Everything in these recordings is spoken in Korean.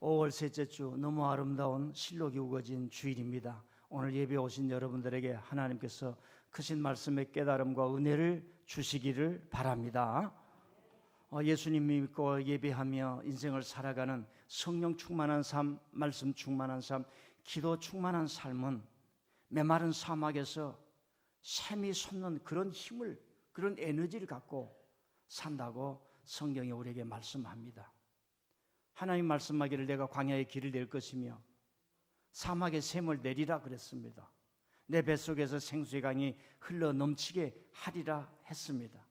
5월 셋째 주 너무 아름다운 실록이 우거진 주일입니다. 오늘 예배 오신 여러분들에게 하나님께서 크신 말씀의 깨달음과 은혜를 주시기를 바랍니다. 예수님 믿고 예배하며 인생을 살아가는 성령 충만한 삶, 말씀 충만한 삶, 기도 충만한 삶은 메마른 사막에서 샘이 솟는 그런 힘을, 그런 에너지를 갖고 산다고 성경이 우리에게 말씀합니다. 하나님 말씀하기를 내가 광야에 길을 낼 것이며 사막에 샘을 내리라 그랬습니다. 내 뱃속에서 생수의 강이 흘러 넘치게 하리라 했습니다.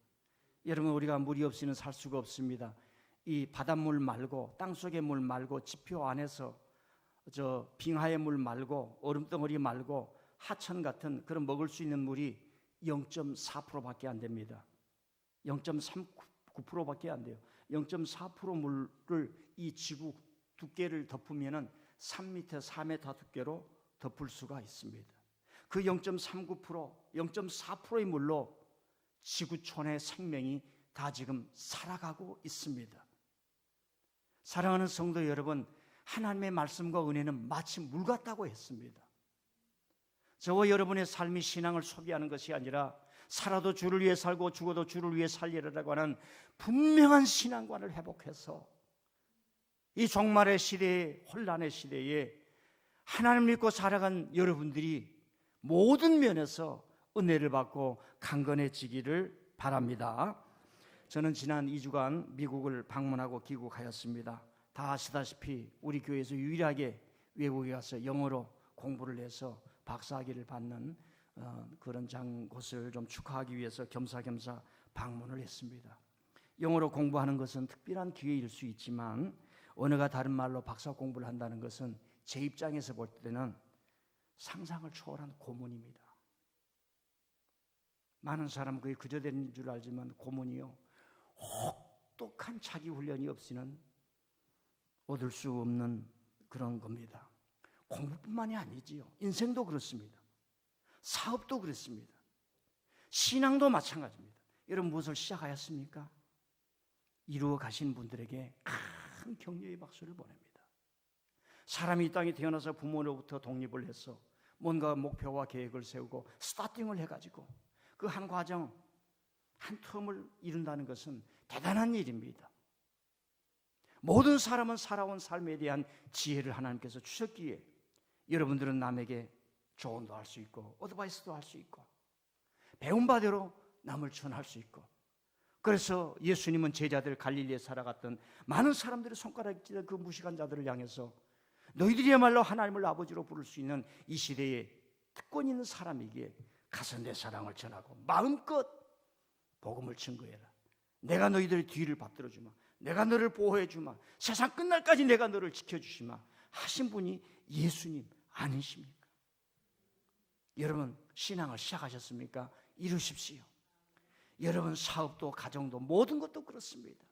여러분, 우리가 물이 없이는 살 수가 없습니다. 이 바닷물 말고, 땅속의 물 말고, 지표 안에서 저 빙하의 물 말고, 얼음덩어리 말고 하천 같은 그런 먹을 수 있는 물이 0.4%밖에 안 됩니다. 0.39%밖에 안 돼요. 0.4% 물을 이 지구 두께를 덮으면은 3m, 4m 두께로 덮을 수가 있습니다. 그 0.39%, 0.4%의 물로 지구촌의 생명이 다 지금 살아가고 있습니다. 사랑하는 성도 여러분, 하나님의 말씀과 은혜는 마치 물 같다고 했습니다. 저와 여러분의 삶이 신앙을 소비하는 것이 아니라 살아도 주를 위해 살고 죽어도 주를 위해 살리라고 하는 분명한 신앙관을 회복해서 이 종말의 시대에, 혼란의 시대에 하나님 믿고 살아간 여러분들이 모든 면에서 은혜를 받고 강건해지기를 바랍니다. 저는 지난 2주간 미국을 방문하고 귀국하였습니다. 다 아시다시피 우리 교회에서 유일하게 외국에 가서 영어로 공부를 해서 박사학위를 받는 그런 곳을 좀 축하하기 위해서 겸사겸사 방문을 했습니다. 영어로 공부하는 것은 특별한 기회일 수 있지만 언어가 다른 말로 박사 공부를 한다는 것은 제 입장에서 볼 때는 상상을 초월한 고문입니다. 많은 사람은 그게 그저 되는 줄 알지만 고문이요, 혹독한 자기 훈련이 없이는 얻을 수 없는 그런 겁니다. 공부뿐만이 아니지요. 인생도 그렇습니다. 사업도 그렇습니다. 신앙도 마찬가지입니다. 여러분, 무엇을 시작하였습니까? 이루어 가신 분들에게 큰 격려의 박수를 보냅니다. 사람이 이 땅에 태어나서 부모로부터 독립을 해서 뭔가 목표와 계획을 세우고 스타팅을 해가지고 그 한 과정, 한 텀을 이룬다는 것은 대단한 일입니다. 모든 사람은 살아온 삶에 대한 지혜를 하나님께서 주셨기에 여러분들은 남에게 조언도 할 수 있고 어드바이스도 할 수 있고 배운 바대로 남을 전할 수 있고, 그래서 예수님은 제자들 갈릴리에 살아갔던 많은 사람들의 손가락에 찢은 그 무식한 자들을 향해서 너희들이야말로 하나님을 아버지로 부를 수 있는 이 시대에 특권 있는 사람이기에 가서 내 사랑을 전하고 마음껏 복음을 증거해라. 내가 너희들의 뒤를 받들어 주마. 내가 너를 보호해 주마. 세상 끝날까지 내가 너를 지켜주시마 하신 분이 예수님 아니십니까? 여러분, 신앙을 시작하셨습니까? 이루십시오. 여러분, 사업도 가정도 모든 것도 그렇습니다.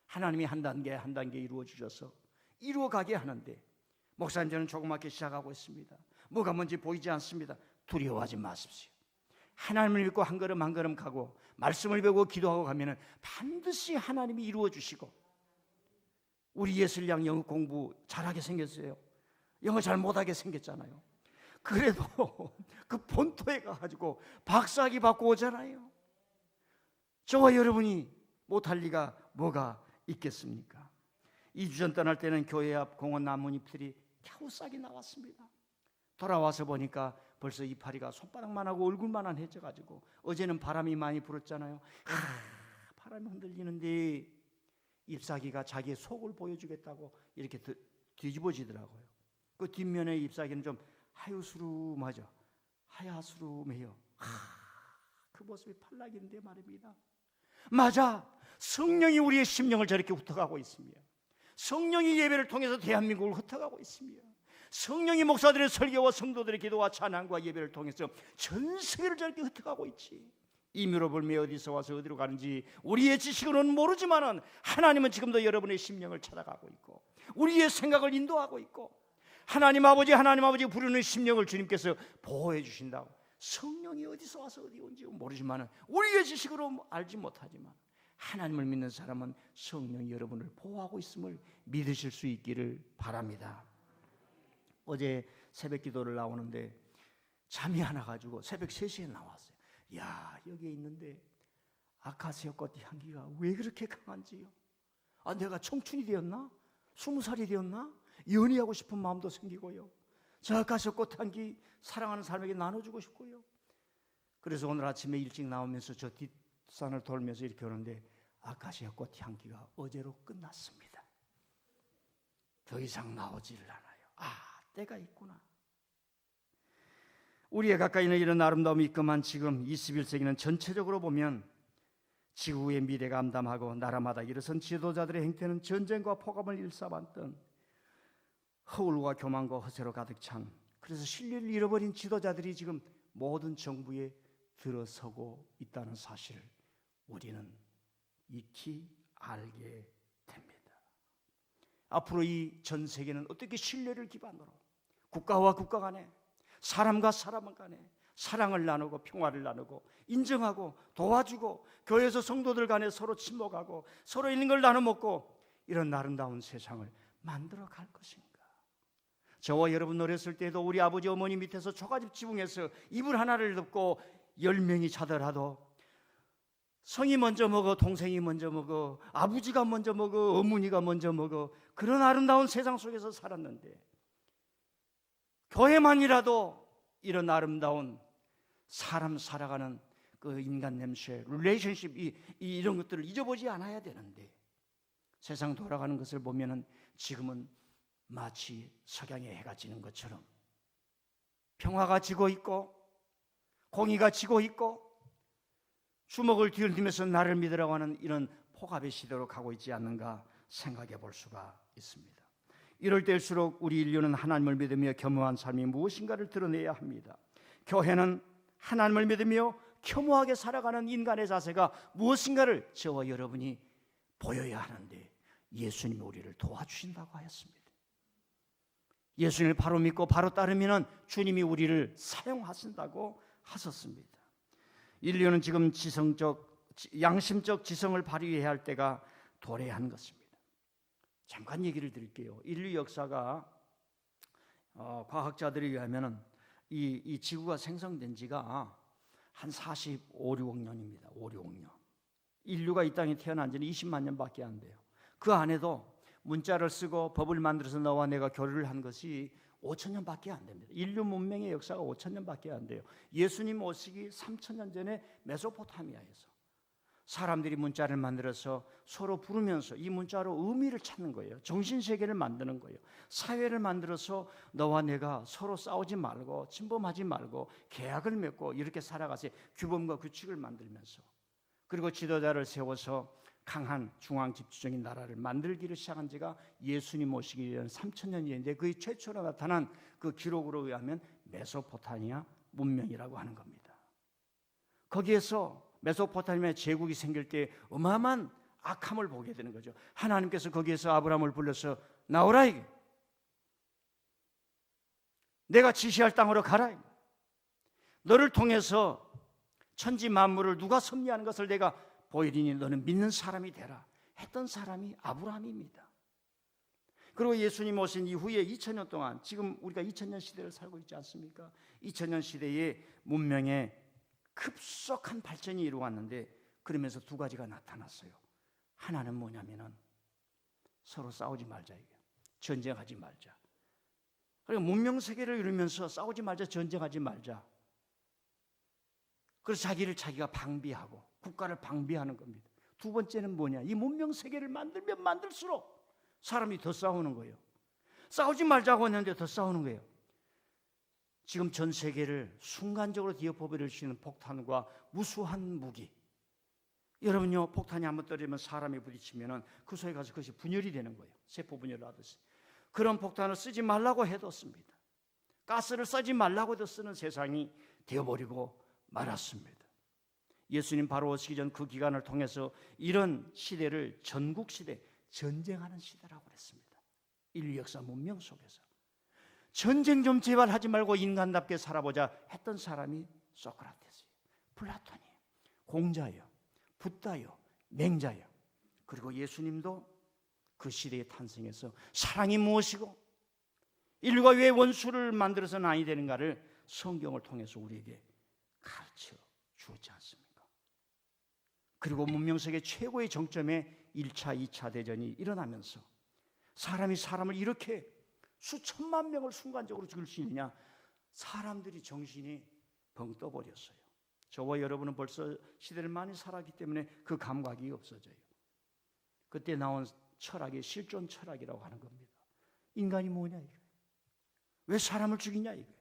하나님이 한 단계 한 단계 이루어 주셔서 이루어가게 하는데, 목사님 저는 조그맣게 시작하고 있습니다. 뭐가 뭔지 보이지 않습니다. 두려워하지 마십시오. 하나님을 믿고 한 걸음 한 걸음 가고 말씀을 배우고 기도하고 가면은 반드시 하나님이 이루어 주시고. 우리 예슬양 영어 공부 잘하게 생겼어요. 영어 잘 못하게 생겼잖아요. 그래도 그 본토에 가가지고 박사학위 받고 오잖아요. 저와 여러분이 못할 리가 뭐가 있겠습니까? 2주 전 떠날 때는 교회 앞 공원 나뭇잎들이 겨우 싹이 나왔습니다. 돌아와서 보니까 벌써 이파리가 손바닥만 하고 얼굴만한 해져가지고, 어제는 바람이 많이 불었잖아요. 바람이 흔들리는데 잎사귀가 자기의 속을 보여주겠다고 이렇게 뒤집어지더라고요. 그 뒷면의 잎사귀는 좀 하유스름하죠. 하야스름해요. 그 모습이 팔락인데 말입니다. 맞아, 성령이 우리의 심령을 저렇게 흩어가고 있습니다. 성령이 예배를 통해서 대한민국을 흩어가고 있습니다. 성령이 목사들의 설교와 성도들의 기도와 찬양과 예배를 통해서 전 세계를 저렇게 흩어가고 있지. 이 유럽을 어디서 와서 어디로 가는지 우리의 지식으로는 모르지만은 하나님은 지금도 여러분의 심령을 찾아가고 있고 우리의 생각을 인도하고 있고, 하나님 아버지 부르는 심령을 주님께서 보호해 주신다고. 성령이 어디서 와서 어디 온지 모르지만은 우리의 지식으로 알지 못하지만 하나님을 믿는 사람은 성령이 여러분을 보호하고 있음을 믿으실 수 있기를 바랍니다. 어제 새벽 기도를 나오는데 잠이 안 와가지고 새벽 3시에 나왔어요. 야, 여기에 있는데 아카시아 꽃 향기가 왜 그렇게 강한지요? 내가 청춘이 되었나? 20살이 되었나? 연애하고 싶은 마음도 생기고요. 저 아카시아 꽃 향기 사랑하는 사람에게 나눠주고 싶고요. 그래서 오늘 아침에 일찍 나오면서 저 뒷산을 돌면서 이렇게 오는데 아카시아 꽃 향기가 어제로 끝났습니다. 더 이상 나오지를 않아요. 때가 있구나. 우리의 가까이는 이런 아름다움이 있건만 지금 21세기는 전체적으로 보면 지구의 미래가 암담하고 나라마다 일어선 지도자들의 행태는 전쟁과 폭압을 일삼았던 허울과 교만과 허세로 가득 찬, 그래서 신뢰를 잃어버린 지도자들이 지금 모든 정부에 들어서고 있다는 사실을 우리는 익히 알게 됩니다. 앞으로 이 전 세계는 어떻게 신뢰를 기반으로 국가와 국가 간에, 사람과 사람 간에 사랑을 나누고 평화를 나누고 인정하고 도와주고, 교회에서 성도들 간에 서로 친목하고 서로 있는 걸 나눠 먹고, 이런 아름다운 세상을 만들어 갈 것인가? 저와 여러분 어렸을 때도 우리 아버지 어머니 밑에서 초가집 지붕에서 이불 하나를 덮고 10명이 자더라도 성이 먼저 먹어, 동생이 먼저 먹어, 아버지가 먼저 먹어, 어머니가 먼저 먹어, 그런 아름다운 세상 속에서 살았는데, 교회만이라도 이런 아름다운 사람 살아가는 그 인간 냄새, 릴레이션십, 이런 것들을 잊어보지 않아야 되는데, 세상 돌아가는 것을 보면은 지금은 마치 석양의 해가 지는 것처럼 평화가 지고 있고 공의가 지고 있고 주먹을 뒤흔들면서 나를 믿으라고 하는 이런 폭압의 시대로 가고 있지 않는가 생각해 볼 수가 있습니다. 이럴 때일수록 우리 인류는 하나님을 믿으며 겸허한 삶이 무엇인가를 드러내야 합니다. 교회는 하나님을 믿으며 겸허하게 살아가는 인간의 자세가 무엇인가를 저와 여러분이 보여야 하는데, 예수님이 우리를 도와주신다고 하였습니다. 예수님을 바로 믿고 바로 따르면 주님이 우리를 사용하신다고 하셨습니다. 인류는 지금 양심적 지성을 발휘해야 할 때가 도래한 것입니다. 잠깐 얘기를 드릴게요. 인류 역사가 과학자들에 의하면 이 지구가 생성된 지가 한 45, 6억 년입니다. 5, 6억 년. 인류가 이 땅에 태어난 지는 20만 년밖에 안 돼요. 그 안에도 문자를 쓰고 법을 만들어서 너와 내가 교류를 한 것이 5,000년밖에 안 됩니다. 인류 문명의 역사가 5,000년밖에 안 돼요. 예수님 오시기 3,000년 전에 메소포타미아에서 사람들이 문자를 만들어서 서로 부르면서 이 문자로 의미를 찾는 거예요. 정신세계를 만드는 거예요. 사회를 만들어서 너와 내가 서로 싸우지 말고 침범하지 말고 계약을 맺고 이렇게 살아가서 규범과 규칙을 만들면서, 그리고 지도자를 세워서 강한 중앙집주적인 나라를 만들기를 시작한 지가 예수님 오시기 전 3,000년 전인데, 그 최초로 나타난 그 기록으로 의하면 메소포타미아 문명이라고 하는 겁니다. 거기에서 메소포타미아 제국이 생길 때 어마어마한 악함을 보게 되는 거죠. 하나님께서 거기에서 아브라함을 불러서 나오라, 이게 내가 지시할 땅으로 가라, 너를 통해서 천지 만물을 누가 섭리하는 것을 내가 보이리니 너는 믿는 사람이 되라 했던 사람이 아브라함입니다. 그리고 예수님 오신 이후에 2000년 동안, 지금 우리가 2000년 시대를 살고 있지 않습니까? 2000년 시대에 문명의 급속한 발전이 이루어왔는데, 그러면서 두 가지가 나타났어요. 하나는 뭐냐면은 서로 싸우지 말자, 이게 전쟁하지 말자. 그러니까 문명 세계를 이루면서 싸우지 말자, 전쟁하지 말자. 그래서 자기가 방비하고 국가를 방비하는 겁니다. 두 번째는 뭐냐? 이 문명 세계를 만들면 만들수록 사람이 더 싸우는 거예요. 싸우지 말자고 했는데 더 싸우는 거예요. 지금 전 세계를 순간적으로 뒤엎어버릴 수 있는 폭탄과 무수한 무기. 여러분요, 폭탄이 한번 떨어지면 사람이 부딪히면 그 속에 가서 그것이 분열이 되는 거예요. 세포 분열을 하듯이. 그런 폭탄을 쓰지 말라고 해뒀습니다. 가스를 쓰지 말라고 해도 쓰는 세상이 되어버리고 말았습니다. 예수님 바로 오시기 전 그 기간을 통해서 이런 시대를 전국시대, 전쟁하는 시대라고 그랬습니다. 인류 역사 문명 속에서 전쟁 좀 제발 하지 말고 인간답게 살아보자 했던 사람이 소크라테스예요. 플라톤이에요. 공자예요. 붓다요. 맹자예요. 그리고 예수님도 그 시대에 탄생해서 사랑이 무엇이고 인류가 왜 원수를 만들어서는 아니 되는가를 성경을 통해서 우리에게 가르쳐 주었지 않습니까? 그리고 문명세계 최고의 정점에 1차, 2차 대전이 일어나면서 사람이 사람을 이렇게 수천만 명을 순간적으로 죽일 수 있느냐, 사람들이 정신이 벙 떠버렸어요. 저와 여러분은 벌써 시대를 많이 살았기 때문에 그 감각이 없어져요. 그때 나온 철학이 실존 철학이라고 하는 겁니다. 인간이 뭐냐 이거예요. 왜 사람을 죽이냐 이거예요.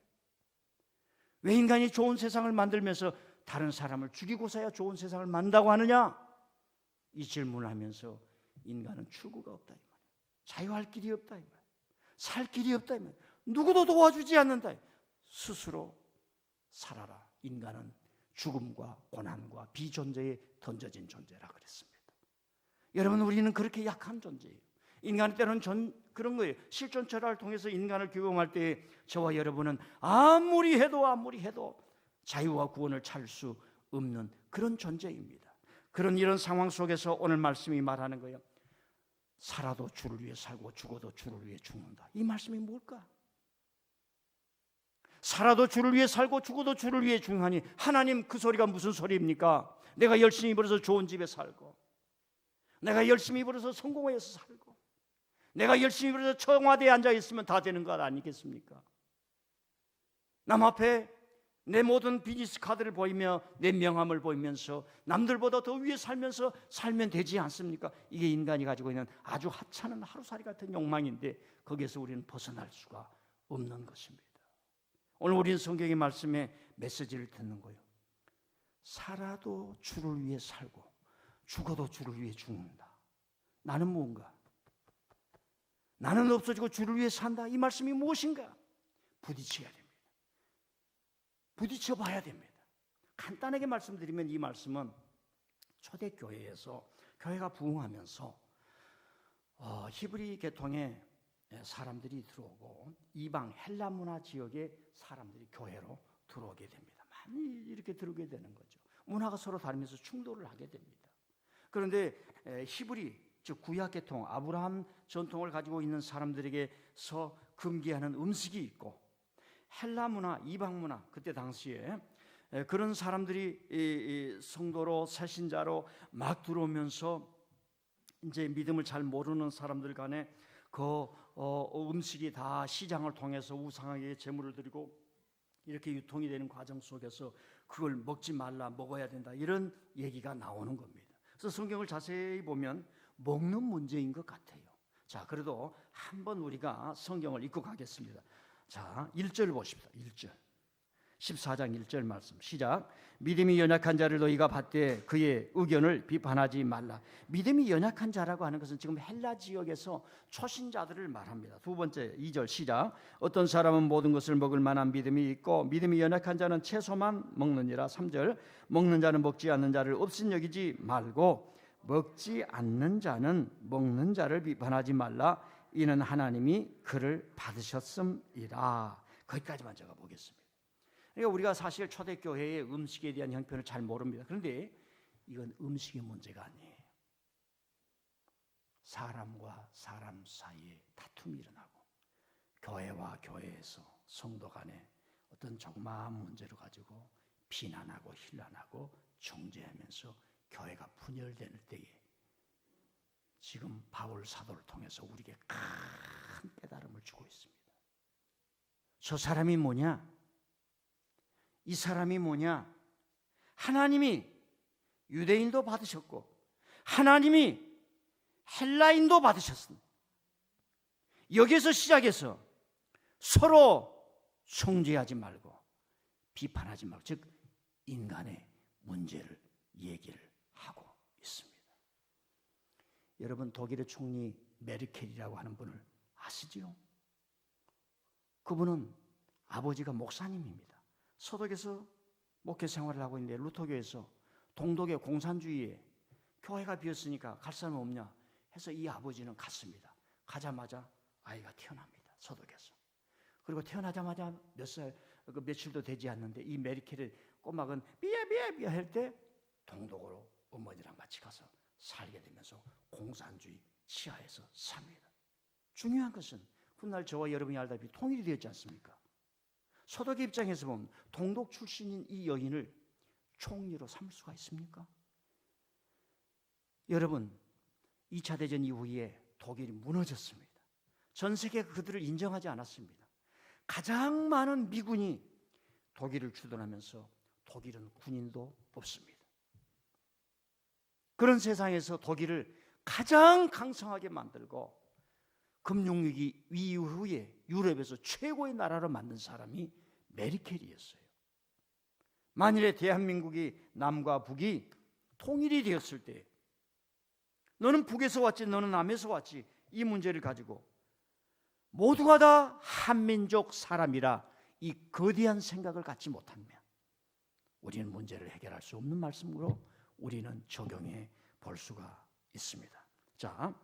왜 인간이 좋은 세상을 만들면서 다른 사람을 죽이고서야 좋은 세상을 만든다고 하느냐? 이 질문을 하면서 인간은 출구가 없다 이 말이에요. 자유할 길이 없다 이 말이에요. 살 길이 없다 이 말이에요. 누구도 도와주지 않는다. 스스로 살아라. 인간은 죽음과 고난과 비존재에 던져진 존재라 그랬습니다. 여러분, 우리는 그렇게 약한 존재예요. 인간은 때로는 그런 거예요. 실존 철학을 통해서 인간을 규범할 때 저와 여러분은 아무리 해도 자유와 구원을 찾을 수 없는 그런 존재입니다. 이런 상황 속에서 오늘 말씀이 말하는 거예요. 살아도 주를 위해 살고 죽어도 주를 위해 죽는다. 이 말씀이 뭘까? 살아도 주를 위해 살고 죽어도 주를 위해 죽하니, 하나님, 그 소리가 무슨 소리입니까? 내가 열심히 벌어서 좋은 집에 살고, 내가 열심히 벌어서 성공해서 살고, 내가 열심히 벌어서 청와대에 앉아 있으면 다 되는 것 아니겠습니까? 남 앞에 내 모든 비즈니스 카드를 보이며 내 명함을 보이면서 남들보다 더 위에 살면서 살면 되지 않습니까? 이게 인간이 가지고 있는 아주 하찮은 하루살이 같은 욕망인데, 거기에서 우리는 벗어날 수가 없는 것입니다. 오늘 우리는 성경의 말씀에 메시지를 듣는 거예요. 살아도 주를 위해 살고 죽어도 주를 위해 죽는다. 나는 뭔가? 나는 없어지고 주를 위해 산다. 이 말씀이 무엇인가? 부딪혀야 됩니다. 부딪혀 봐야 됩니다. 간단하게 말씀드리면, 이 말씀은 초대교회에서 교회가 부흥하면서 히브리 계통의 사람들이 들어오고 이방 헬라 문화 지역의 사람들이 교회로 들어오게 됩니다. 많이 이렇게 들어오게 되는 거죠. 문화가 서로 다르면서 충돌을 하게 됩니다. 그런데 히브리, 즉 구약 계통, 아브라함 전통을 가지고 있는 사람들에게서 금기하는 음식이 있고, 헬라 문화, 이방 문화, 그때 당시에 그런 사람들이 성도로 새신자로 막 들어오면서 이제 믿음을 잘 모르는 사람들 간에 그 음식이 다 시장을 통해서 우상에게 제물을 드리고 이렇게 유통이 되는 과정 속에서 그걸 먹지 말라, 먹어야 된다, 이런 얘기가 나오는 겁니다. 그래서 성경을 자세히 보면 먹는 문제인 것 같아요. 자, 그래도 한번 우리가 성경을 읽고 가겠습니다. 자, 1절 보십시다. 1절. 14장 1절 말씀 시작. 믿음이 연약한 자를 너희가 받되 그의 의견을 비판하지 말라. 믿음이 연약한 자라고 하는 것은 지금 헬라 지역에서 초신자들을 말합니다. 두 번째 2절 시작. 어떤 사람은 모든 것을 먹을 만한 믿음이 있고 믿음이 연약한 자는 채소만 먹느니라. 3절. 먹는 자는 먹지 않는 자를 없인 여기지 말고 먹지 않는 자는 먹는 자를 비판하지 말라. 이는 하나님이 그를 받으셨음이라. 거기까지만 제가 보겠습니다. 그러니까 우리가 사실 초대교회의 음식에 대한 형편을 잘 모릅니다. 그런데 이건 음식의 문제가 아니에요. 사람과 사람 사이에 다툼이 일어나고 교회와 교회에서 성도 간에 어떤 적막한 문제를 가지고 비난하고 힐난하고 정죄하면서 교회가 분열될 때에 지금 바울 사도를 통해서 우리에게 큰 깨달음을 주고 있습니다. 저 사람이 뭐냐? 이 사람이 뭐냐? 하나님이 유대인도 받으셨고 하나님이 헬라인도 받으셨습니다. 여기에서 시작해서 서로 정죄하지 말고 비판하지 말고, 즉 인간의 문제를 얘기를 하고 있습니다. 여러분, 독일의 총리 메르켈이라고 하는 분을 아시지요? 그분은 아버지가 목사님입니다. 서독에서 목회 생활을 하고 있는데 루터교에서 동독의 공산주의에 교회가 비었으니까 갈 사람 없냐 해서 이 아버지는 갔습니다. 가자마자 아이가 태어납니다. 서독에서. 그리고 태어나자마자 며칠도 되지 않는데 이 메르켈의 꼬막은 삐야삐야삐야 할 때 동독으로 어머니랑 같이 가서 살게 되면서 공산주의 치하에서 삽니다. 중요한 것은 훗날 저와 여러분이 알다시피 통일이 되었지 않습니까? 서독의 입장에서 보면 동독 출신인 이 여인을 총리로 삼을 수가 있습니까? 여러분, 2차 대전 이후에 독일이 무너졌습니다. 전 세계가 그들을 인정하지 않았습니다. 가장 많은 미군이 독일을 주둔하면서 독일은 군인도 없습니다. 그런 세상에서 독일을 가장 강성하게 만들고 금융위기 이후에 유럽에서 최고의 나라로 만든 사람이 메르켈이었어요. 만일에 대한민국이 남과 북이 통일이 되었을 때 너는 북에서 왔지 너는 남에서 왔지 이 문제를 가지고 모두가 다 한민족 사람이라 이 거대한 생각을 갖지 못하면 우리는 문제를 해결할 수 없는 말씀으로 우리는 적용해 볼 수가 있습니다. 자,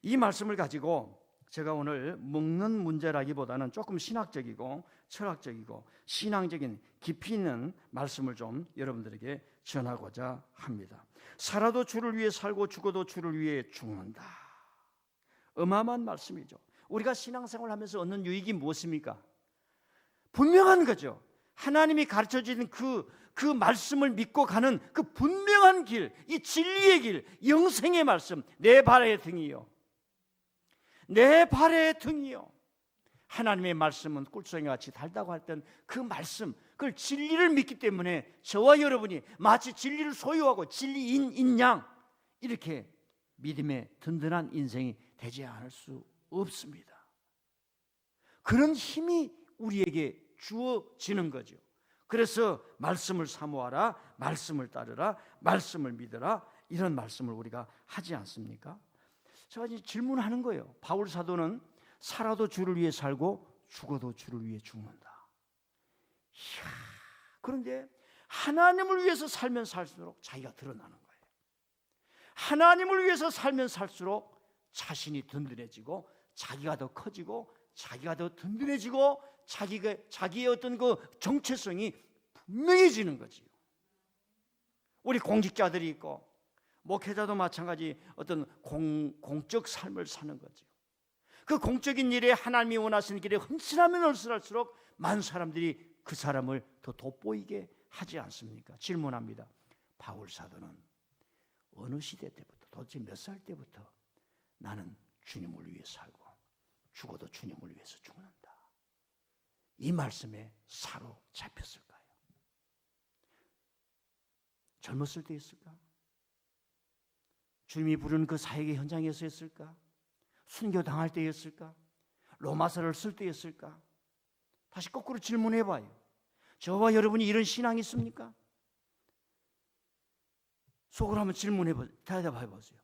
이 말씀을 가지고 제가 오늘 먹는 문제라기보다는 조금 신학적이고 철학적이고 신앙적인 깊이 있는 말씀을 좀 여러분들에게 전하고자 합니다. 살아도 주를 위해 살고 죽어도 주를 위해 죽는다. 어마어마한 말씀이죠. 우리가 신앙생활을 하면서 얻는 유익이 무엇입니까? 분명한 거죠. 하나님이 가르쳐주는 그 말씀을 믿고 가는 그 분명한 길, 이 진리의 길, 영생의 말씀, 내 발의 등이요. 내 발의 등이요. 하나님의 말씀은 꿀송이같이 달다고 할 땐 그 말씀, 그걸 진리를 믿기 때문에 저와 여러분이 마치 진리를 소유하고 진리인 양 이렇게 믿음의 든든한 인생이 되지 않을 수 없습니다. 그런 힘이 우리에게 주어지는 거죠. 그래서 말씀을 사모하라, 말씀을 따르라, 말씀을 믿으라 이런 말씀을 우리가 하지 않습니까? 제가 이제 질문하는 거예요. 바울 사도는 살아도 주를 위해 살고 죽어도 주를 위해 죽는다. 이야, 그런데 하나님을 위해서 살면 살수록 자기가 드러나는 거예요. 하나님을 위해서 살면 살수록 자신이 든든해지고 자기가 더 커지고 자기가 더 든든해지고 자기의 어떤 그 정체성이 분명해지는 거지요. 우리 공직자들이 있고 목회자도 마찬가지 어떤 공적 삶을 사는 거죠. 그 공적인 일에 하나님이 원하시는 길에 헌신하면 헌신할수록 많은 사람들이 그 사람을 더 돋보이게 하지 않습니까? 질문합니다. 바울 사도는 어느 시대 때부터 도대체 몇 살 때부터 나는 주님을 위해 살고 죽어도 주님을 위해서 죽는다. 이 말씀에 사로잡혔을까요? 젊었을 때였을까? 주님이 부르는 그 사역의 현장에서였을까? 순교당할 때였을까? 로마서를 쓸 때였을까? 다시 거꾸로 질문해봐요. 저와 여러분이 이런 신앙이 있습니까? 속으로 한번 대답해보세요.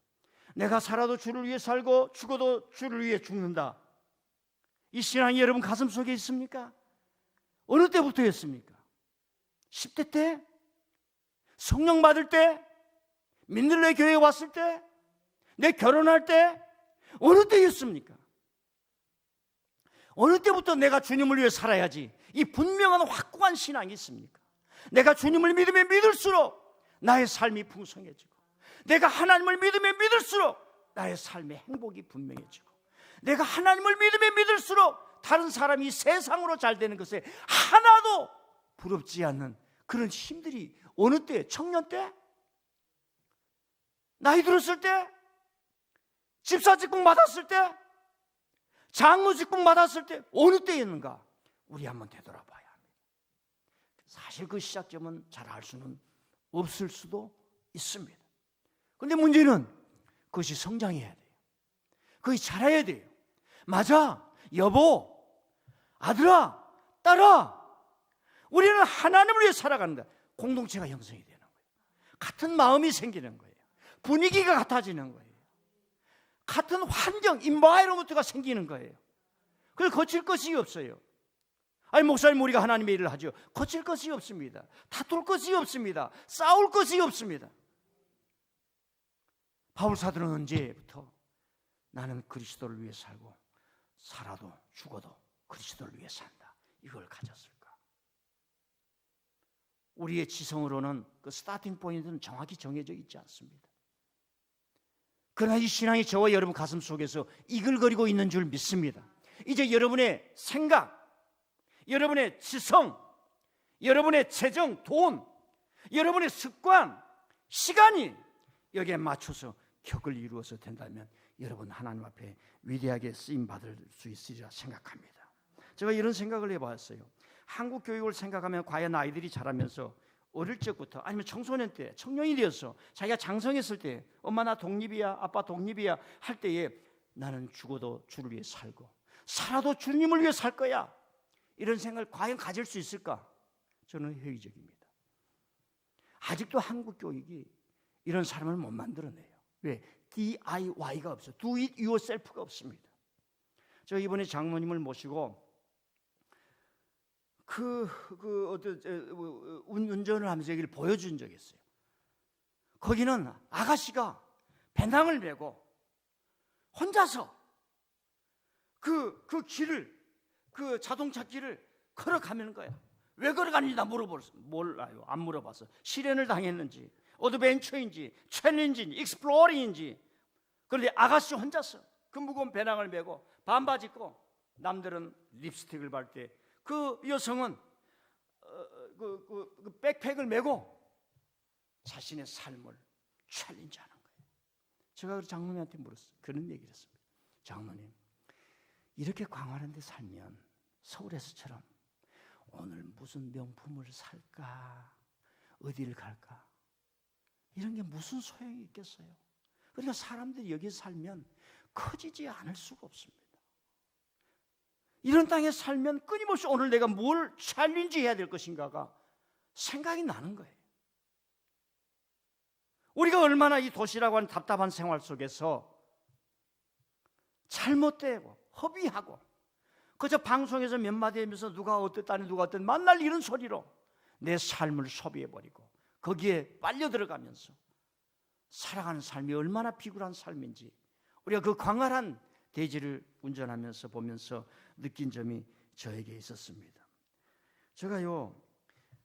내가 살아도 주를 위해 살고 죽어도 주를 위해 죽는다. 이 신앙이 여러분 가슴 속에 있습니까? 어느 때부터였습니까? 10대 때? 성령 받을 때? 민들레 교회에 왔을 때? 내 결혼할 때? 어느 때였습니까? 어느 때부터 내가 주님을 위해 살아야지 이 분명한 확고한 신앙이 있습니까? 내가 주님을 믿으면 믿을수록 나의 삶이 풍성해지고 내가 하나님을 믿으면 믿을수록 나의 삶의 행복이 분명해지고 내가 하나님을 믿으면 믿을수록 다른 사람이 세상으로 잘 되는 것에 하나도 부럽지 않는 그런 힘들이 어느 때? 청년 때? 나이 들었을 때? 집사 직분 받았을 때? 장로 직분 받았을 때? 어느 때였는가? 우리 한번 되돌아봐야 합니다. 사실 그 시작점은 잘 알 수는 없을 수도 있습니다. 그런데 문제는 그것이 성장해야 돼요. 그것이 자라야 돼요. 맞아, 여보, 아들아, 딸아, 우리는 하나님을 위해 살아가는다. 공동체가 형성이 되는 거예요. 같은 마음이 생기는 거예요. 분위기가 같아지는 거예요. 같은 환경, 인바이러먼트가 생기는 거예요. 그걸 거칠 것이 없어요. 아니 목사님 우리가 하나님의 일을 하죠. 거칠 것이 없습니다. 다툴 것이 없습니다. 싸울 것이 없습니다. 바울 사도는 언제부터 나는 그리스도를 위해 살고 살아도 죽어도 그리스도를 위해 산다 이걸 가졌을까? 우리의 지성으로는 그 스타팅 포인트는 정확히 정해져 있지 않습니다. 그러나 이 신앙이 저와 여러분 가슴 속에서 이글거리고 있는 줄 믿습니다. 이제 여러분의 생각, 여러분의 지성, 여러분의 재정, 돈, 여러분의 습관, 시간이 여기에 맞춰서 격을 이루어서 된다면 여러분 하나님 앞에 위대하게 쓰임받을 수 있으리라 생각합니다. 제가 이런 생각을 해봤어요. 한국 교육을 생각하면 과연 아이들이 자라면서 어릴 적부터 아니면 청소년 때, 청년이 되어서 자기가 장성했을 때 엄마 나 독립이야, 아빠 독립이야 할 때에 나는 죽어도 주를 위해 살고 살아도 주님을 위해 살 거야, 이런 생각을 과연 가질 수 있을까? 저는 회의적입니다. 아직도 한국 교육이 이런 사람을 못 만들어내요. 왜? DIY가 없어요. Do it yourself가 없습니다. 제가 이번에 장모님을 모시고 운전을 하면서 여기를 보여준 적이 있어요. 거기는 아가씨가 배낭을 메고 혼자서 그 길을, 그 자동차 길을 걸어가는 거야. 왜 걸어가는지 나 몰라요. 안 물어봤어. 실현을 당했는지, 어드벤처인지, 챌린지인지, 익스플로링인지. 그런데 아가씨 혼자서 그 무거운 배낭을 메고 반바지 입고, 남들은 립스틱을 바를 때 그 여성은 그 백팩을 메고 자신의 삶을 챌린지하는 거예요. 제가 그 장모님한테 물었어요. 그런 얘기를 했습니다. 장모님, 이렇게 광활한 데 살면 서울에서처럼 오늘 무슨 명품을 살까, 어디를 갈까, 이런 게 무슨 소용이 있겠어요? 그러니까 사람들이 여기 살면 커지지 않을 수가 없습니다. 이런 땅에 살면 끊임없이 오늘 내가 뭘 챌린지 해야 될 것인가가 생각이 나는 거예요. 우리가 얼마나 이 도시라고 하는 답답한 생활 속에서 잘못되고 허비하고 그저 방송에서 몇 마디 하면서 누가 어땠다니 누가 어땠다니 만날 이런 소리로 내 삶을 소비해버리고 거기에 빨려 들어가면서 살아가는 삶이 얼마나 비굴한 삶인지 우리가 그 광활한 대지를 운전하면서 보면서 느낀 점이 저에게 있었습니다. 제가요,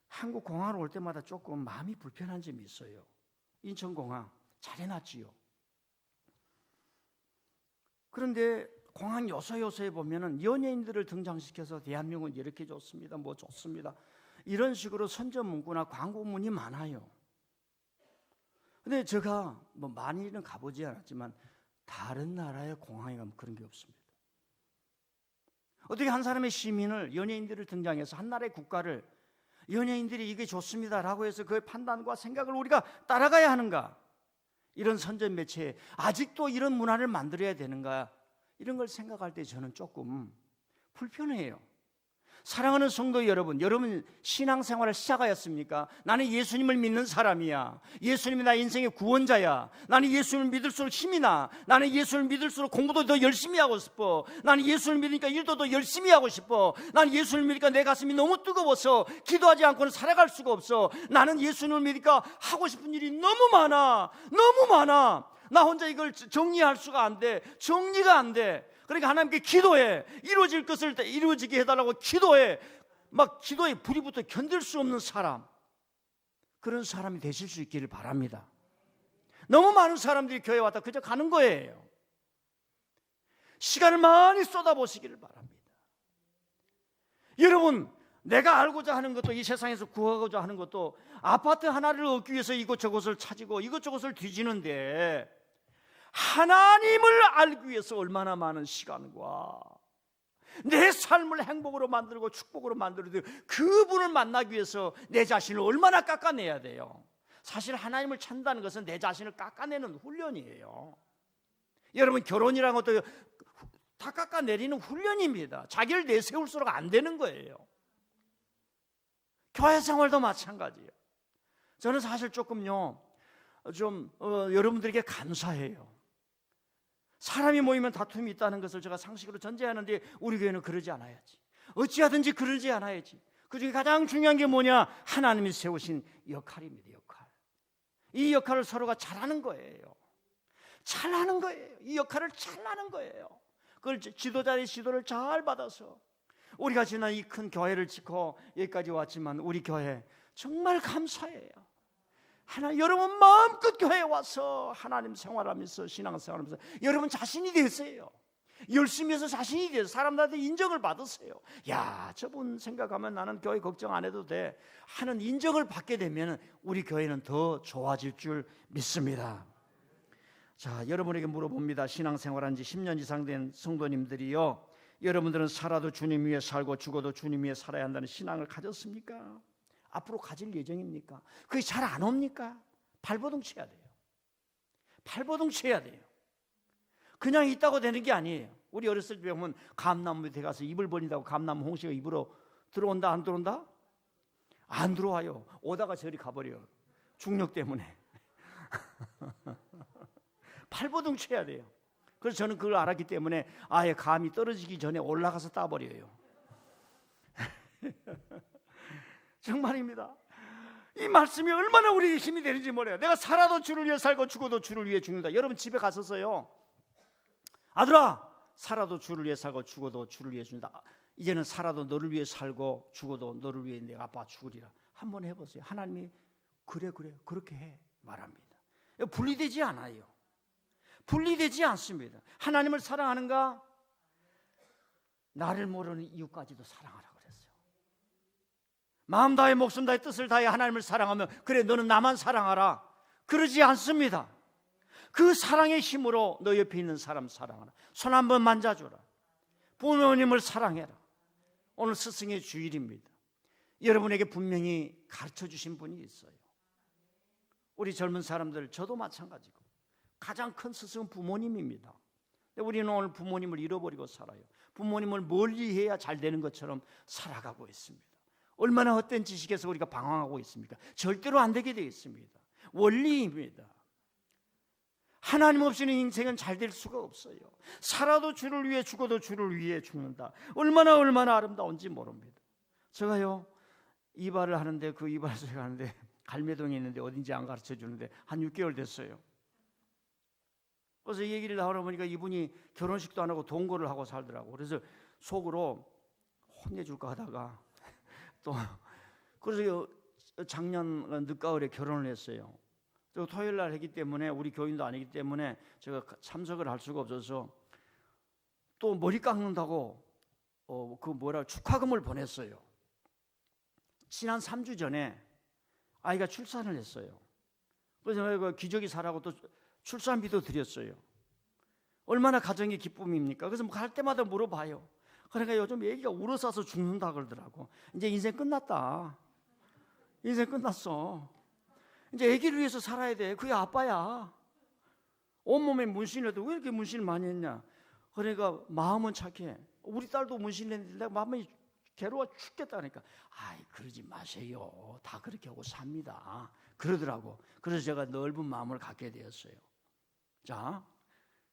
한국 공항을 올 때마다 조금 마음이 불편한 점이 있어요. 인천공항 잘 해놨지요. 그런데 공항 요소요소에 보면은 연예인들을 등장시켜서 대한민국은 이렇게 좋습니다, 뭐 좋습니다, 이런 식으로 선전 문구나 광고문이 많아요. 근데 제가 뭐 많이는 가보지 않았지만 다른 나라의 공항에 가면 그런 게 없습니다. 어떻게 한 사람의 시민을, 연예인들을 등장해서 한 나라의 국가를 연예인들이 이게 좋습니다라고 해서 그 판단과 생각을 우리가 따라가야 하는가? 이런 선전 매체에 아직도 이런 문화를 만들어야 되는가? 이런 걸 생각할 때 저는 조금 불편해요. 사랑하는 성도 여러분, 여러분 신앙생활을 시작하였습니까? 나는 예수님을 믿는 사람이야. 예수님이 나의 인생의 구원자야. 나는 예수님을 믿을수록 힘이 나. 나는 예수님을 믿을수록 공부도 더 열심히 하고 싶어. 나는 예수님을 믿으니까 일도 더 열심히 하고 싶어. 나는 예수님을 믿으니까 내 가슴이 너무 뜨거워서 기도하지 않고는 살아갈 수가 없어. 나는 예수님을 믿으니까 하고 싶은 일이 너무 많아. 너무 많아. 나 혼자 이걸 정리할 수가 안 돼. 정리가 안 돼. 그러니까 하나님께 기도해. 이루어질 것을 이루어지게 해달라고 기도해. 막 기도에 불이 붙어 견딜 수 없는 사람, 그런 사람이 되실 수 있기를 바랍니다. 너무 많은 사람들이 교회에 왔다 그저 가는 거예요. 시간을 많이 쏟아보시기를 바랍니다. 여러분, 내가 알고자 하는 것도, 이 세상에서 구하고자 하는 것도 아파트 하나를 얻기 위해서 이곳저곳을 찾고 이곳저곳을 뒤지는데 하나님을 알기 위해서 얼마나 많은 시간과 내 삶을 행복으로 만들고 축복으로 만들고 그분을 만나기 위해서 내 자신을 얼마나 깎아내야 돼요. 사실 하나님을 찾는다는 것은 내 자신을 깎아내는 훈련이에요. 여러분, 결혼이라는 것도 다 깎아내리는 훈련입니다. 자기를 내세울수록 안 되는 거예요. 교회 생활도 마찬가지예요. 저는 사실 조금요, 여러분들에게 감사해요. 사람이 모이면 다툼이 있다는 것을 제가 상식으로 전제하는데 우리 교회는 그러지 않아야지. 어찌하든지 그러지 않아야지. 그중에 가장 중요한 게 뭐냐? 하나님이 세우신 역할입니다. 역할. 이 역할을 서로가 잘하는 거예요. 잘하는 거예요. 이 역할을 잘하는 거예요. 그걸 지도자의 지도를 잘 받아서 우리가 지난 이 큰 교회를 짓고 여기까지 왔지만 우리 교회 정말 감사해요. 여러분 마음껏 교회에 와서 하나님 생활하면서 신앙생활하면서 여러분 자신이 되세요. 열심히 해서 자신이 돼서 사람들한테 인정을 받으세요. 야, 저분 생각하면 나는 교회 걱정 안 해도 돼 하는 인정을 받게 되면 우리 교회는 더 좋아질 줄 믿습니다. 자, 여러분에게 물어봅니다. 신앙생활한 지 10년 이상 된 성도님들이요, 여러분들은 살아도 주님 위에 살고 죽어도 주님 위에 살아야 한다는 신앙을 가졌습니까? 앞으로 가질 예정입니까? 그게 잘 안 옵니까? 발버둥 쳐야 돼요. 발버둥 쳐야 돼요. 그냥 있다고 되는 게 아니에요. 우리 어렸을 때 보면 감나무 밑에 가서 이불 버린다고 감나무 홍시가 입으로 들어온다 안 들어온다? 안 들어와요. 오다가 저리 가버려요. 중력 때문에. 발버둥 쳐야 돼요. 그래서 저는 그걸 알았기 때문에 아예 감이 떨어지기 전에 올라가서 따버려요. 정말입니다. 이 말씀이 얼마나 우리에게 힘이 되는지 몰라요. 내가 살아도 주를 위해 살고 죽어도 주를 위해 죽는다. 여러분 집에 가서서요, 아들아, 살아도 주를 위해 살고 죽어도 주를 위해 죽는다. 이제는 살아도 너를 위해 살고 죽어도 너를 위해 내가 아빠 죽으리라. 한번 해보세요. 하나님이 그래 그렇게 해 말합니다. 분리되지 않아요. 분리되지 않습니다. 하나님을 사랑하는가? 나를 모르는 이웃까지도 사랑하라 그랬어요. 마음 다해 목숨 다해 뜻을 다해 하나님을 사랑하면 그래 너는 나만 사랑하라. 그러지 않습니다. 그 사랑의 힘으로 너 옆에 있는 사람 사랑하라. 손 한번 만져줘라. 부모님을 사랑해라. 오늘 스승의 주일입니다. 여러분에게 분명히 가르쳐 주신 분이 있어요. 우리 젊은 사람들, 저도 마찬가지고 가장 큰 스승은 부모님입니다. 우리는 오늘 부모님을 잃어버리고 살아요. 부모님을 멀리해야 잘 되는 것처럼 살아가고 있습니다. 얼마나 헛된 지식에서 우리가 방황하고 있습니까? 절대로 안 되게 되어 있습니다. 원리입니다. 하나님 없이는 인생은 잘 될 수가 없어요. 살아도 주를 위해 죽어도 주를 위해 죽는다. 얼마나 아름다운지 모릅니다. 제가요, 이발을 하는데 그 이발소에 가는데 갈매동에 있는데 어딘지 안 가르쳐 주는데 한 6개월 됐어요. 그래서 이 얘기를 나오다 보니까 이분이 결혼식도 안 하고 동거를 하고 살더라고. 그래서 속으로 혼내줄까 하다가 또 그래서 작년 늦가을에 결혼을 했어요. 토요일 날 했기 때문에 우리 교인도 아니기 때문에 제가 참석을 할 수가 없어서 또 머리 깎는다고 축하금을 보냈어요. 지난 3주 전에 아이가 출산을 했어요. 그래서 내가 기저귀 사라고 또 출산비도 드렸어요. 얼마나 가정의 기쁨입니까? 그래서 갈 때마다 물어봐요. 그러니까 요즘 애기가 울어싸서 죽는다 그러더라고. 이제 인생 끝났다. 인생 끝났어. 이제 애기를 위해서 살아야 돼. 그게 아빠야. 온몸에 문신을 해도 왜 이렇게 문신을 많이 했냐? 그러니까 마음은 착해. 우리 딸도 문신을 했는데 내가 마음이 괴로워 죽겠다니까. 아이, 그러지 마세요. 다 그렇게 하고 삽니다. 그러더라고. 그래서 제가 넓은 마음을 갖게 되었어요. 자,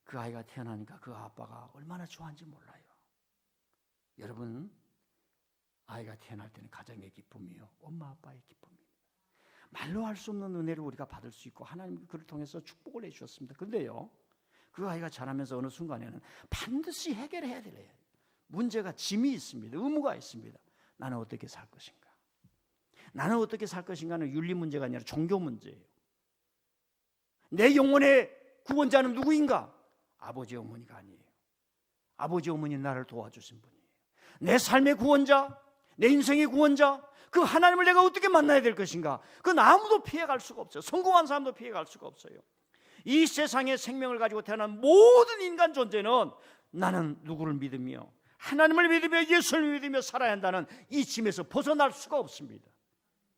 그 아이가 태어나니까 그 아빠가 얼마나 좋아하는지 몰라요. 여러분, 아이가 태어날 때는 가정의 기쁨이요, 엄마 아빠의 기쁨입니다. 말로 할 수 없는 은혜를 우리가 받을 수 있고 하나님 그를 통해서 축복을 해주셨습니다. 그런데요, 그 아이가 자라면서 어느 순간에는 반드시 해결해야 될 문제가, 짐이 있습니다. 의무가 있습니다. 나는 어떻게 살 것인가? 나는 어떻게 살 것인가는 윤리 문제가 아니라 종교 문제예요. 내 영혼의 구원자는 누구인가? 아버지 어머니가 아니에요. 아버지 어머니 나를 도와주신 분이에요. 내 삶의 구원자, 내 인생의 구원자, 그 하나님을 내가 어떻게 만나야 될 것인가? 그건 아무도 피해갈 수가 없어요. 성공한 사람도 피해갈 수가 없어요. 이 세상에 생명을 가지고 태어난 모든 인간 존재는 나는 누구를 믿으며 하나님을 믿으며 예수를 믿으며 살아야 한다는 이 짐에서 벗어날 수가 없습니다.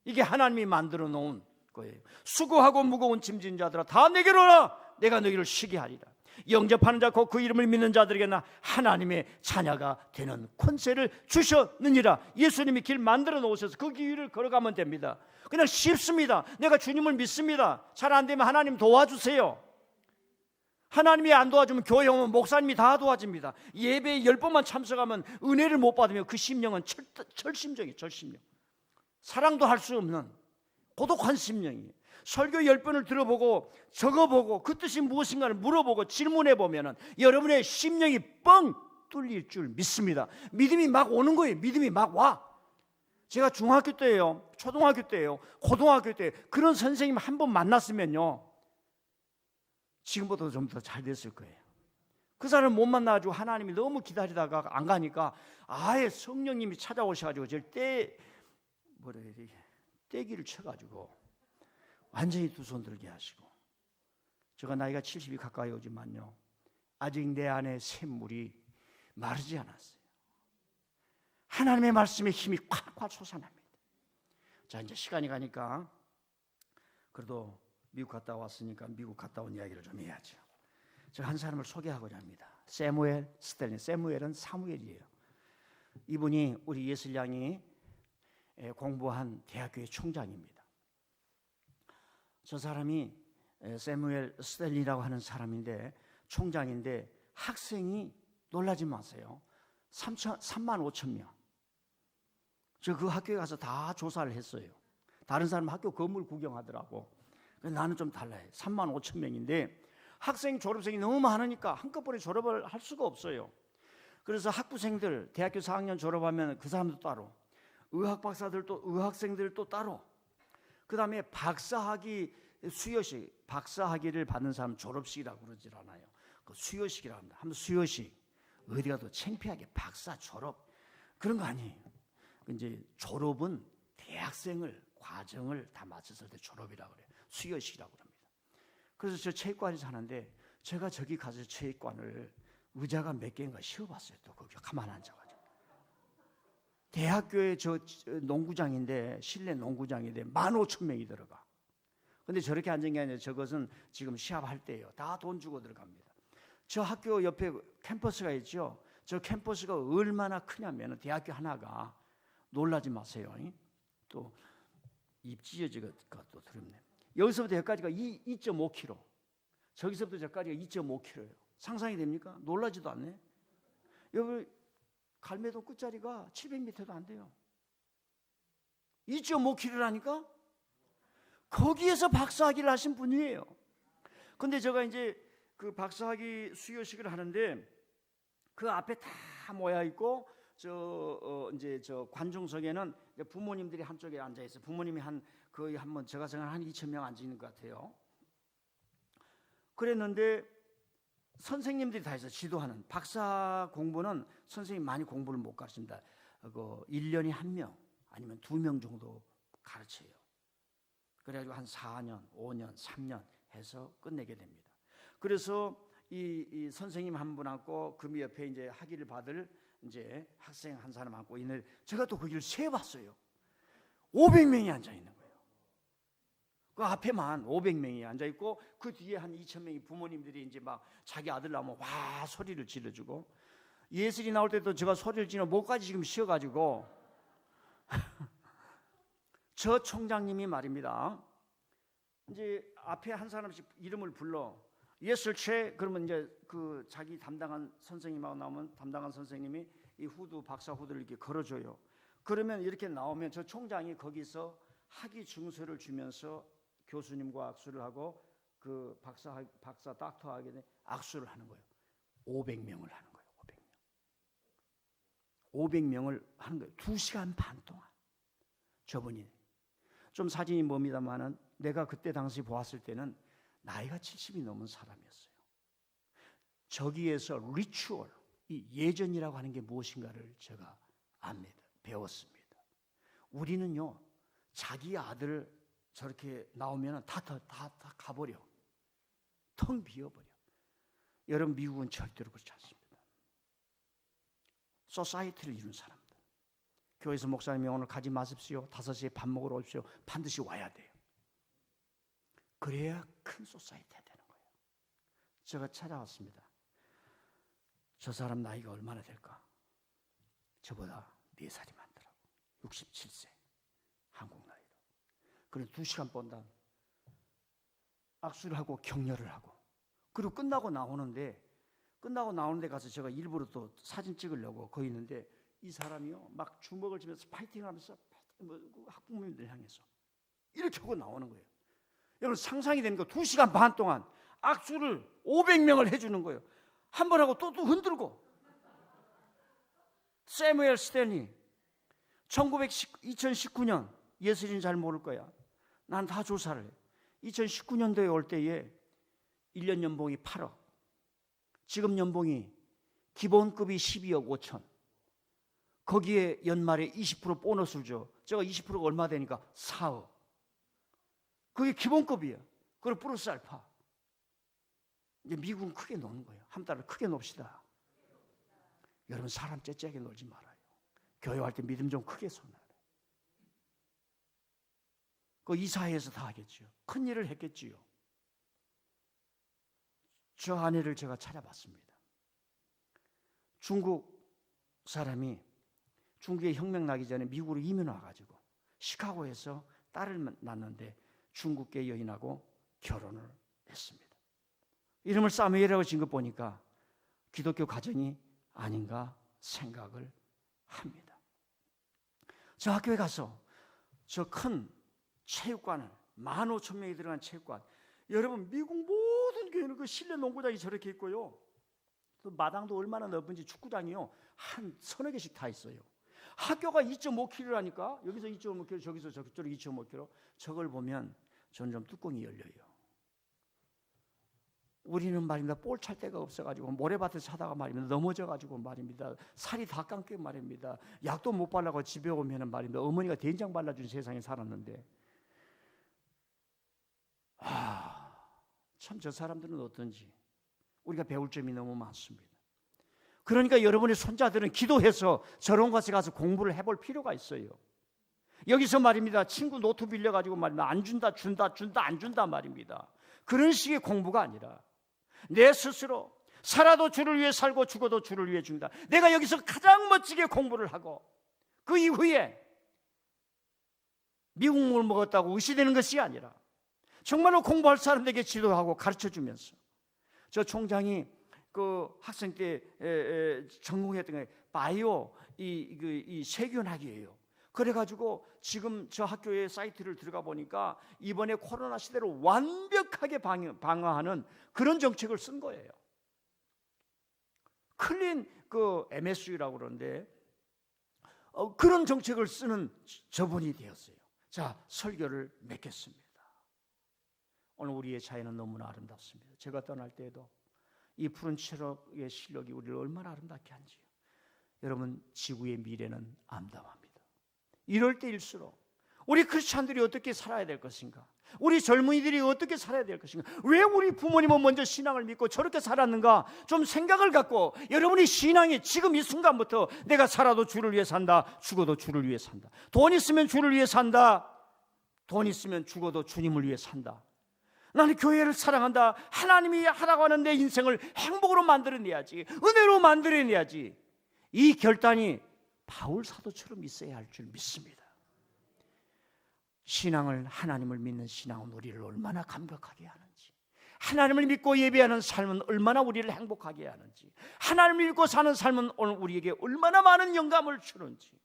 이게 하나님이 만들어 놓은 거예요. 수고하고 무거운 짐진 자들아 다 내게로 오라. 내가 너희를 쉬게 하리라. 영접하는 자 곧 그 이름을 믿는 자들에게 나 하나님의 자녀가 되는 권세를 주셨느니라. 예수님이 길 만들어 놓으셔서 그 길을 걸어가면 됩니다. 그냥 쉽습니다. 내가 주님을 믿습니다. 잘 안 되면 하나님 도와주세요. 하나님이 안 도와주면 교회 오면 목사님이 다 도와줍니다. 예배에 10번만 참석하면 은혜를 못 받으면 그 심령은 철심정이에요. 철심령. 사랑도 할 수 없는 고독한 심령이에요. 설교 10번을 들어보고 적어보고 그 뜻이 무엇인가를 물어보고 질문해보면 여러분의 심령이 뻥 뚫릴 줄 믿습니다. 믿음이 막 오는 거예요. 믿음이 막 와. 제가 중학교 때예요, 초등학교 때예요, 고등학교 때 그런 선생님 한 번 만났으면요, 지금보다 좀 더 잘 됐을 거예요. 그 사람을 못 만나가지고 하나님이 너무 기다리다가 안 가니까 아예 성령님이 찾아오셔가지고 저를 떼기를 쳐가지고 완전히 두 손 들게 하시고, 제가 나이가 70이 가까이 오지만요, 아직 내 안에 샘물이 마르지 않았어요. 하나님의 말씀의 힘이 콱콱 솟아납니다. 자, 이제 시간이 가니까 그래도 미국 갔다 왔으니까 미국 갔다 온 이야기를 좀 해야죠. 제가 한 사람을 소개하고자 합니다. 세무엘 스텔린. 세무엘은 사무엘이에요. 이분이 우리 예슬양이 공부한 대학교의 총장입니다. 저 사람이 세무엘 스텔린이라고 하는 사람인데, 총장인데, 학생이 놀라지 마세요. 3만 5천 명. 저 그 학교에 가서 다 조사를 했어요. 다른 사람은 학교 건물 구경하더라고. 나는 좀 달라요. 3만 5천 명인데 학생 졸업생이 너무 많으니까 한꺼번에 졸업을 할 수가 없어요. 그래서 학부생들 대학교 4학년 졸업하면 그 사람도 따로, 의학 박사들도 의학생들도 따로, 그 다음에 박사학위 수여식, 박사학위를 받는 사람 졸업식이라고 그러질 않아요. 그 수여식이라고 합니다. 한번 수여식, 어디 가도 창피하게 박사 졸업 그런 거 아니에요. 이제 졸업은 대학생을 과정을 다 마쳤을 때 졸업이라고 그래요. 수여식이라고 합니다. 그래서 저 체육관에서 하는데, 제가 저기 가서 체육관을 의자가 몇 개인가 씌워봤어요. 또 거기 가만 앉아가지고. 대학교에 저 농구장인데, 실내 농구장인데 15,000명이 들어가. 근데 저렇게 앉은 게 아니라 저것은 지금 시합할 때예요. 다 돈 주고 들어갑니다. 저 학교 옆에 캠퍼스가 있죠. 저 캠퍼스가 얼마나 크냐면, 대학교 하나가, 놀라지 마세요. 또 입 찢어지가 또 두렵네. 여기서부터 여기까지가 2.5km, 저기서부터 저까지가 2.5km예요. 상상이 됩니까? 놀라지도 않네. 여기 갈매도 끝자리가 700m도 안 돼요. 2.5km라니까? 거기에서 박사학위를 하신 분이에요. 근데 제가 이제 그 박사학위 수여식을 하는데, 그 앞에 다 모여 있고, 이제 저 관중석에는 부모님들이 한쪽에 앉아 있어요. 부모님이 거의 제가 생각한 한 2,000명 앉아 있는 것 같아요. 그랬는데 선생님들이 다 있어요. 지도하는 박사 공부는 선생님 많이 공부를 못 가르칩니다. 1년에 1명 아니면 2명 정도 가르쳐요. 그래가지고 한 4년, 5년, 3년 해서 끝내게 됩니다. 그래서 이 선생님 한 분 앉고 그 옆에 이제 학위를 받을 이제 학생 한 사람 앉고 있는데, 제가 또 거기를 세봤어요. 500명이 앉아 있는 거예요. 그 앞에만 500명이 앉아 있고, 그 뒤에 한 2,000명이 부모님들이 이제 막 자기 아들 나오면 와 소리를 질러주고, 예술이 나올 때도 제가 소리를 지르면 목까지 지금 쉬어가지고 저 총장님이 말입니다. 이제 앞에 한 사람씩 이름을 불러. 예술 최 그러면 이제 그 자기 담당한 선생님하고 나오면 담당한 선생님이 이 후드 박사 후드를 이렇게 걸어줘요. 그러면 이렇게 나오면 저 총장이 거기서 학위 증서를 주면서 교수님과 악수를 하고 그 박사 닥터에게 악수를 하는 거예요. 500명을 하는 거예요. 500명을 하는 거예요. 2시간 반 동안. 저분이 좀 사진이 멉니다만은 내가 그때 당시 보았을 때는 나이가 70이 넘은 사람이었어요. 저기에서 리추얼, 이 예전이라고 하는 게 무엇인가를 제가 압니다. 배웠습니다. 우리는요, 자기 아들 저렇게 나오면 다 가버려. 텅 비어버려. 여러분, 미국은 절대로 그렇지 않습니다. 소사이티를 이룬 사람들. 교회에서 목사님이 오늘 가지 마십시오. 5시에 밥 먹으러 오십시오. 반드시 와야 돼요. 그래야 큰 소사이티가 되는 거예요. 제가 찾아왔습니다. 저 사람 나이가 얼마나 될까? 저보다 4살이 많더라고. 67세. 한국 나이로. 그래 2시간 본다. 악수를 하고 격려를 하고. 그리고 끝나고 나오는데 가서 제가 일부러 또 사진 찍으려고 거기 있는데, 이 사람이요 막 주먹을 쥐면서 파이팅을 하면서 학부모님들 향해서 이렇게 하고 나오는 거예요. 여러분 상상이 되는 거, 2시간 반 동안 악수를 500명을 해주는 거예요. 한 번 하고 또 흔들고. 세무엘 스탠리 2019년, 예슬이는 잘 모를 거야. 난 다 조사를 해. 2019년도에 올 때에 1년 연봉이 8억, 지금 연봉이 기본급이 12억 5천, 거기에 연말에 20% 보너스를 줘. 제가 20%가 얼마 되니까 4억. 그게 기본급이에요. 그리고 플러스 알파. 이제 미국은 크게 노는 거예요. 한 달을 크게 놉시다. 여러분, 사람 째째하게 놀지 말아요. 교회할 때 믿음 좀 크게 손나요. 그 이사회에서 다 하겠죠. 큰 일을 했겠지요. 저 아내를 제가 찾아봤습니다. 중국 사람이 중국에 혁명 나기 전에 미국으로 이민 와가지고 시카고에서 딸을 낳는데 중국계 여인하고 결혼을 했습니다. 이름을 사무엘이라고 지은 거 보니까 기독교 가정이 아닌가 생각을 합니다. 저 학교에 가서 저 큰 체육관을 15,000명이 들어간 체육관, 여러분 미국 모든 교회는 그 실내 농구장이 저렇게 있고요, 또 마당도 얼마나 넓은지 축구장이요 한 서너 개씩 다 있어요. 학교가 2.5km라니까 여기서 2.5km, 저기서 저쪽으로 2.5km. 저걸 보면 저는 좀 뚜껑이 열려요. 우리는 말입니다, 볼 찰 데가 없어가지고 모래밭에 사다가 말입니다 넘어져가지고 말입니다 살이 다 깎여 말입니다. 약도 못 발라고 집에 오면은 말입니다 어머니가 된장 발라준 세상에 살았는데, 참 저 사람들은 어떤지 우리가 배울 점이 너무 많습니다. 그러니까 여러분의 손자들은 기도해서 저런 곳에 가서 공부를 해볼 필요가 있어요. 여기서 말입니다 친구 노트 빌려가지고 말입니다 안 준다 안 준다 말입니다. 그런 식의 공부가 아니라 내 스스로 살아도 주를 위해 살고 죽어도 주를 위해 죽는다. 내가 여기서 가장 멋지게 공부를 하고 그 이후에 미국물 먹었다고 의시되는 것이 아니라 정말로 공부할 사람들에게 지도하고 가르쳐주면서, 저 총장이 그 학생 때 전공했던 게 바이오 이 세균학이에요. 그래가지고 지금 저 학교의 사이트를 들어가 보니까 이번에 코로나 시대를 완벽하게 방어하는 그런 정책을 쓴 거예요. 클린 그 MSU라고 그러는데 그런 정책을 쓰는 저분이 되었어요. 자, 설교를 맺겠습니다. 오늘 우리의 자연은 너무나 아름답습니다. 제가 떠날 때에도 이 푸른 초록의 실록이 우리를 얼마나 아름답게 한지요. 여러분, 지구의 미래는 암담합니다. 이럴 때일수록 우리 크리스찬들이 어떻게 살아야 될 것인가, 우리 젊은이들이 어떻게 살아야 될 것인가, 왜 우리 부모님은 먼저 신앙을 믿고 저렇게 살았는가 좀 생각을 갖고, 여러분이 신앙이 지금 이 순간부터 내가 살아도 주를 위해 산다, 죽어도 주를 위해 산다, 돈 있으면 주를 위해 산다, 돈 있으면 죽어도 주님을 위해 산다, 나는 교회를 사랑한다, 하나님이 하라고 하는 내 인생을 행복으로 만들어내야지, 은혜로 만들어내야지, 이 결단이 바울 사도처럼 있어야 할 줄 믿습니다. 신앙을, 하나님을 믿는 신앙은 우리를 얼마나 감격하게 하는지, 하나님을 믿고 예배하는 삶은 얼마나 우리를 행복하게 하는지, 하나님을 믿고 사는 삶은 오늘 우리에게 얼마나 많은 영감을 주는지,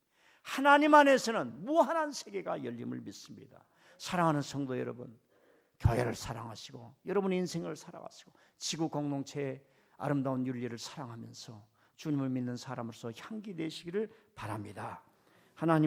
하나님 안에서는 무한한 세계가 열림을 믿습니다. 사랑하는 성도 여러분, 교회를 사랑하시고 여러분의 인생을 살아가시고 지구 공동체의 아름다운 윤리를 사랑하면서 주님을 믿는 사람으로서 향기 내시기를 바랍니다. 하나님